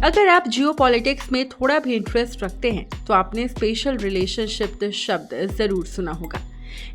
अगर आप जियोपॉलिटिक्स में थोड़ा भी इंटरेस्ट रखते हैं तो आपने स्पेशल रिलेशनशिप शब्द जरूर सुना होगा।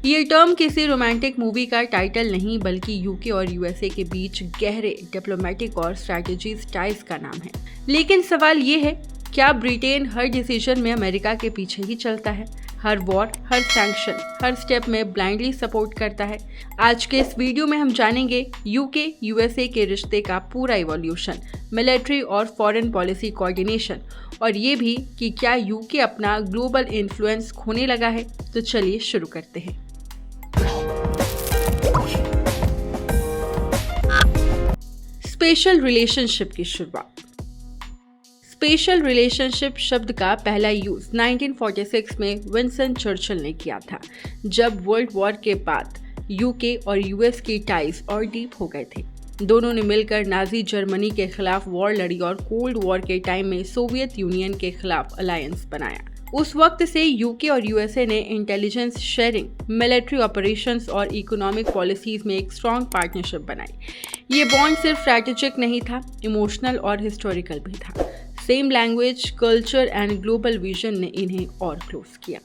ये टर्म किसी रोमांटिक मूवी का टाइटल नहीं बल्कि यूके और यूएसए के बीच गहरे डिप्लोमेटिक और स्ट्रैटेजिक टाइज का नाम है। लेकिन सवाल ये है, क्या ब्रिटेन हर डिसीजन में अमेरिका के पीछे ही चलता है? हर वॉर, हर सैंक्शन, हर स्टेप में ब्लाइंडली सपोर्ट करता है? आज के इस वीडियो में हम जानेंगे यूके यूएसए के रिश्ते का पूरा इवोल्यूशन, मिलिट्री और फॉरेन पॉलिसी कोऑर्डिनेशन, और ये भी कि क्या यूके अपना ग्लोबल इन्फ्लुएंस खोने लगा है। तो चलिए शुरू करते हैं। स्पेशल रिलेशनशिप की शुरुआत। स्पेशल रिलेशनशिप शब्द का पहला यूज 1946 में विंस्टन चर्चिल ने किया था, जब वर्ल्ड वॉर के बाद यूके और यूएस की टाइज और डीप हो गए थे। दोनों ने मिलकर नाजी जर्मनी के खिलाफ वॉर लड़ी और कोल्ड वॉर के टाइम में सोवियत यूनियन के खिलाफ अलायंस बनाया। उस वक्त से यूके और यूएसए ने इंटेलिजेंस शेयरिंग, मिलिट्री ऑपरेशंस और इकोनॉमिक पॉलिसीज में एक स्ट्रॉन्ग पार्टनरशिप बनाई। ये बॉन्ड सिर्फ स्ट्रैटेजिक नहीं था, इमोशनल और हिस्टोरिकल भी था। Same language, culture and global vision ने इन्हें और क्लोज किया।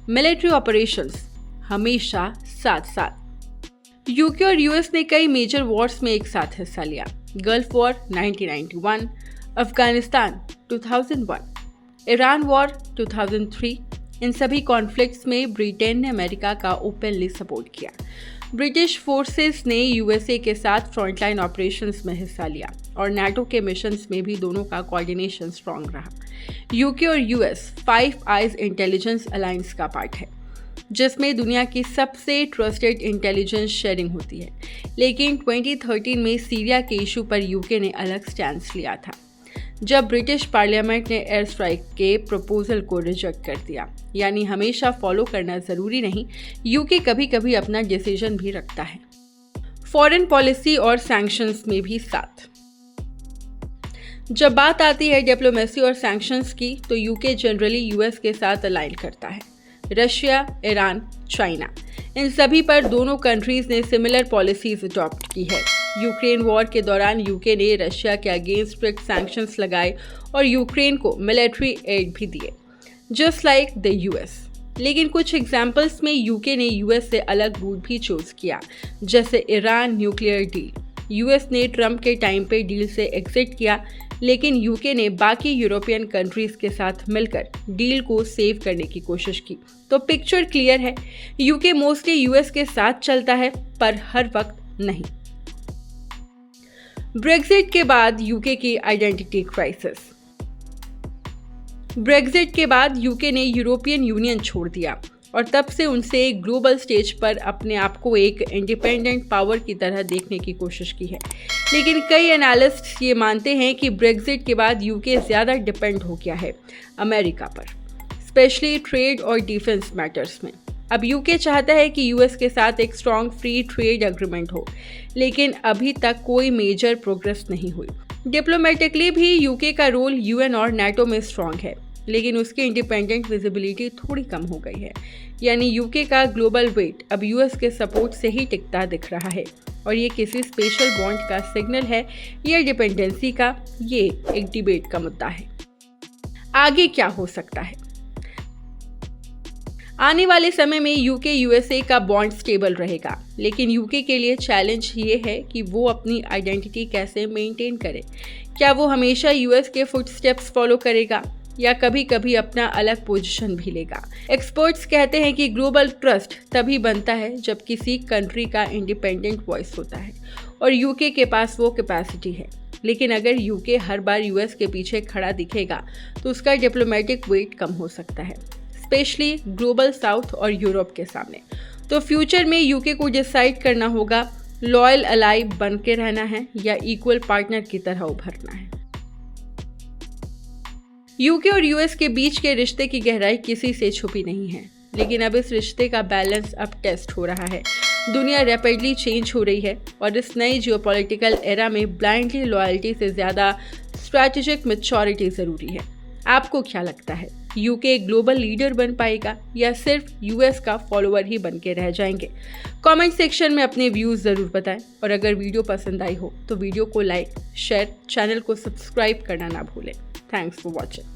मिलिट्री ऑपरेशंस हमेशा साथ साथ। यूके और यूएस ने कई मेजर वॉर्स में एक साथ हिस्सा लिया। Gulf war 1991, Afghanistan 2001, Iran war 2003। इन सभी कॉन्फ्लिक्ट्स में ब्रिटेन ने अमेरिका का ओपनली सपोर्ट किया। ब्रिटिश फोर्सेस ने यूएसए के साथ फ्रंटलाइन ऑपरेशंस में हिस्सा लिया और नाटो के मिशंस में भी दोनों का कोऑर्डिनेशन स्ट्रॉन्ग रहा। यूके और US five eyes intelligence alliance का पार्ट है, जिसमें दुनिया की सबसे ट्रस्टेड इंटेलिजेंस शेयरिंग होती है। लेकिन 2013 में सीरिया के इशू पर यूके ने अलग स्टैंड लिया था, जब ब्रिटिश पार्लियामेंट ने एयर स्ट्राइक के प्रपोजल को रिजेक्ट कर दिया। यानी हमेशा फॉलो करना जरूरी नहीं, यूके कभी कभी अपना डिसीजन भी रखता है। फॉरेन पॉलिसी और सैंक्शंस में भी साथ। जब बात आती है डिप्लोमेसी और सैंक्शंस की, तो यूके जनरली यूएस के साथ अलाइन करता है। रशिया, ईरान, चाइना, इन सभी पर दोनों कंट्रीज ने सिमिलर पॉलिसीज अडॉप्ट की है। यूक्रेन वॉर के दौरान यूके ने रशिया के अगेंस्ट स्ट्रिक्ट सैंक्शंस लगाए और यूक्रेन को मिलिट्री एड भी दिए, जस्ट लाइक द यूएस। लेकिन कुछ एग्जाम्पल्स में यूके ने यूएस से अलग रूट भी चूज किया, जैसे ईरान न्यूक्लियर डील। यूएस ने ट्रंप के टाइम पे डील से एग्जिट किया, लेकिन यूके ने बाकी यूरोपियन कंट्रीज के साथ मिलकर डील को सेव करने की कोशिश की। तो पिक्चर क्लियर है, यूके मोस्टली यूएस के साथ चलता है, पर हर वक्त नहीं। ब्रेक्जिट के बाद यूके की आइडेंटिटी क्राइसिस। ब्रेक्जिट के बाद यूके ने यूरोपियन यूनियन छोड़ दिया और तब से उनसे ग्लोबल स्टेज पर अपने आप को एक इंडिपेंडेंट पावर की तरह देखने की कोशिश की है। लेकिन कई एनालिस्ट ये मानते हैं कि ब्रेक्जिट के बाद यूके ज़्यादा डिपेंड हो गया है अमेरिका पर, स्पेशली ट्रेड और डिफेंस मैटर्स में। अब यूके चाहता है कि यूएस के साथ एक स्ट्रॉन्ग फ्री ट्रेड एग्रीमेंट हो, लेकिन अभी तक कोई मेजर प्रोग्रेस नहीं हुई। डिप्लोमेटिकली भी यूके का रोल यूएन और नाटो में स्ट्रॉन्ग है, लेकिन उसकी इंडिपेंडेंट विजिबिलिटी थोड़ी कम हो गई है। यानी यूके का ग्लोबल वेट अब यूएस के सपोर्ट से ही टिकता दिख रहा है, और ये किसी स्पेशल बॉन्ड का सिग्नल है या डिपेंडेंसी का, ये एक डिबेट का मुद्दा है। आगे क्या हो सकता है? आने वाले समय में यूके यूएसए का बॉन्ड स्टेबल रहेगा, लेकिन यूके के लिए चैलेंज ये है कि वो अपनी आइडेंटिटी कैसे मेंटेन करे। क्या वो हमेशा यूएस के फुटस्टेप्स फॉलो करेगा या कभी कभी अपना अलग पोजीशन भी लेगा? एक्सपर्ट्स कहते हैं कि ग्लोबल ट्रस्ट तभी बनता है जब किसी कंट्री का इंडिपेंडेंट वॉइस होता है, और यूके के पास वो कैपेसिटी है। लेकिन अगर यूके हर बार यूएस के पीछे खड़ा दिखेगा तो उसका डिप्लोमेटिक वेट कम हो सकता है, स्पेशली ग्लोबल साउथ और यूरोप के सामने। तो फ्यूचर में यूके को डिसाइड करना होगा, लॉयल अलाई बन के रहना है या इक्वल पार्टनर की तरह उभरना है। यूके और यूएस के बीच के रिश्ते की गहराई किसी से छुपी नहीं है, लेकिन अब इस रिश्ते का बैलेंस अब टेस्ट हो रहा है। दुनिया रैपिडली चेंज हो रही है और इस नई जियोपॉलिटिकल एरा में ब्लाइंडली लॉयल्टी से ज़्यादा स्ट्रैटेजिक मैच्योरिटी ज़रूरी है। आपको क्या लगता है? यूके ग्लोबल लीडर बन पाएगा या सिर्फ यूएस का फॉलोअर ही बन के रह जाएंगे? कमेंट सेक्शन में अपने व्यूज़ ज़रूर बताएं और अगर वीडियो पसंद आई हो तो वीडियो को लाइक, शेयर, चैनल को सब्सक्राइब करना ना भूलें। Thanks for watching.